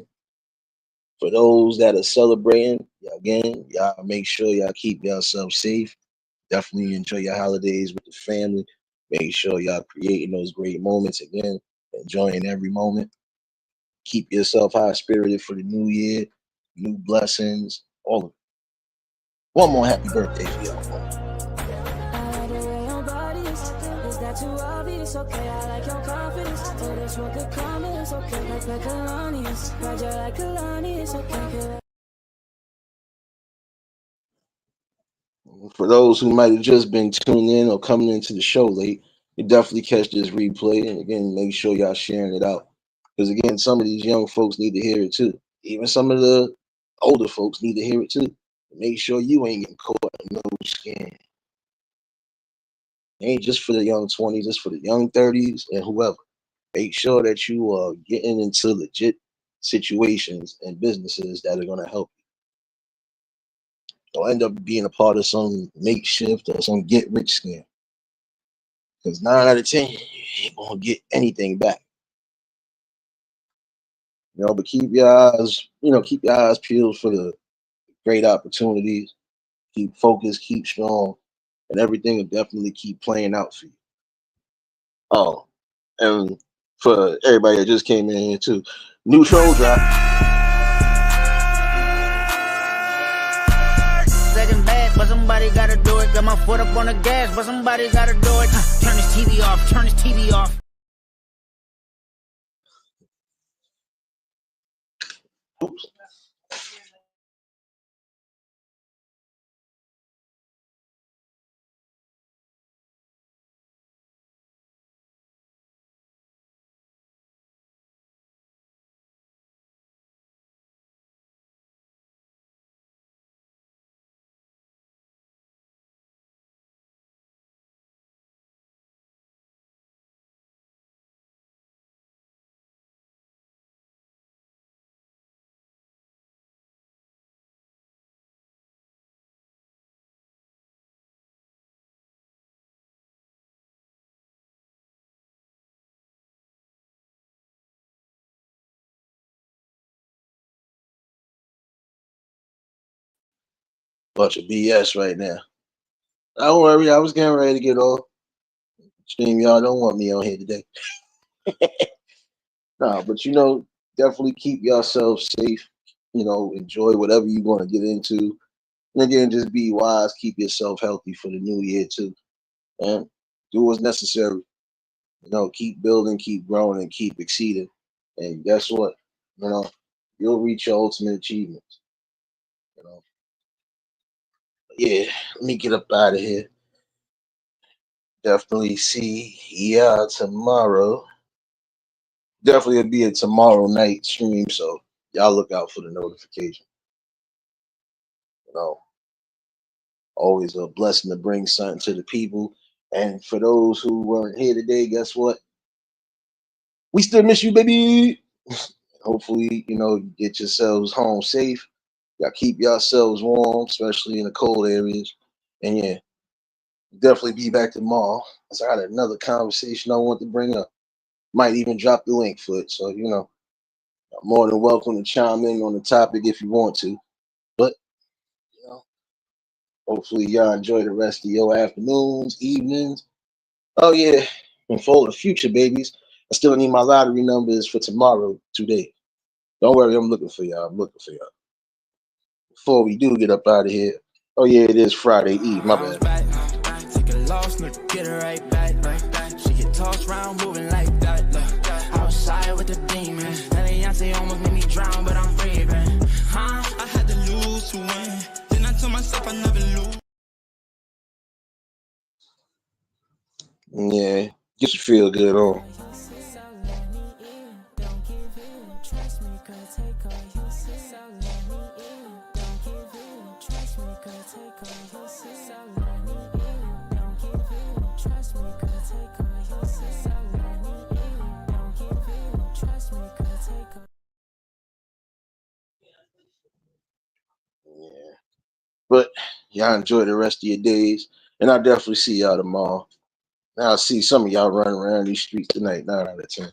For those that are celebrating, again, y'all make sure y'all keep yourself safe. Definitely enjoy your holidays with the family. Make sure y'all creating those great moments again, enjoying every moment. Keep yourself high spirited for the new year, new blessings, all of it. One more happy birthday for y'all. I like the way your body is that too obvious? Okay, I like your confidence. Oh, this what could come is okay. Like Kalani's, Roger like Kalani's, okay. For those who might have just been tuning in or coming into the show late, you definitely catch this replay. And again, make sure y'all sharing it out. Because again, some of these young folks need to hear it too. Even some of the older folks need to hear it too. Make sure you ain't getting caught in no scam. It ain't just for the young 20s, it's for the young 30s and whoever. Make sure that you are getting into legit situations and businesses that are going to help you. Don't end up being a part of some makeshift or some get rich scam. Because 9 out of 10, you ain't going to get anything back. But keep your eyes peeled for the great opportunities. Keep focused, keep strong, and everything will definitely keep playing out for you. Oh, and for everybody that just came in here too, new show drop. Second bad, but somebody gotta do it. Got my foot up on the gas, but somebody gotta do it. Turn this TV off, turn this TV off. Oops. Bunch of BS right now. Don't worry, I was getting ready to get off. Stream, y'all don't want me on here today. Nah, but definitely keep yourself safe. Enjoy whatever you want to get into. And again, just be wise. Keep yourself healthy for the new year too. And do what's necessary. Keep building, keep growing, and keep exceeding. And guess what? You'll reach your ultimate achievements. You know. Yeah, let me get up out of here. Definitely see ya tomorrow. Definitely it'll be a tomorrow night stream, so y'all look out for the notification. You know, always a blessing to bring something to the people. And for those who weren't here today, guess what? We still miss you, baby. Hopefully, get yourselves home safe. Y'all keep yourselves warm, especially in the cold areas. And yeah, definitely be back tomorrow. Cause I got another conversation I want to bring up. Might even drop the link for it. So, more than welcome to chime in on the topic if you want to. But, you know, hopefully y'all enjoy the rest of your afternoons, evenings. Oh yeah. And for all the future babies, I still need my lottery numbers for tomorrow, today. Don't worry, I'm looking for y'all. I'm looking for y'all. Before we do get up out of here. Oh yeah, it is Friday Eve. My bad. Take a loss, get it right back. She get tossed around, moving like that. Outside with the demons. That Beyonce almost made me drown, but I'm breathing. I had to lose to win. Then I told myself I never lose. Yeah, get your feel good on. Yeah. But y'all enjoy the rest of your days. And I'll definitely see y'all tomorrow. Now I'll see some of y'all running around these streets tonight, 9 out of 10.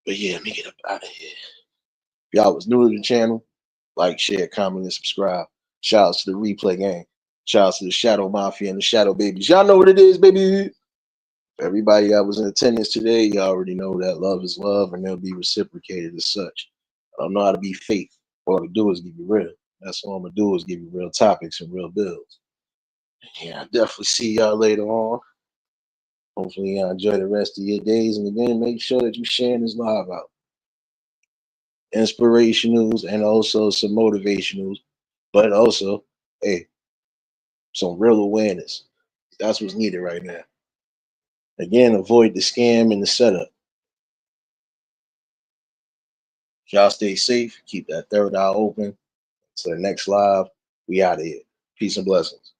But yeah, let me get up out of here. If y'all was new to the channel, like, share, comment, and subscribe. Shout out to the replay gang. Shout out to the Shadow Mafia and the Shadow Babies. Y'all know what it is, baby. Everybody that was in attendance today, you already know that love is love and they'll be reciprocated as such. I don't know how to be fake. All I can do is give you real. That's all I'm gonna do is give you real topics and real bills. Yeah, I definitely see y'all later on. Hopefully y'all enjoy the rest of your days. And again, make sure that you sharing this live out. Inspirationals and also some motivationals, but also, hey, some real awareness. That's what's needed right now. Again, avoid the scam and the setup. Y'all stay safe. Keep that third eye open. To the next live, we out of here. Peace and blessings.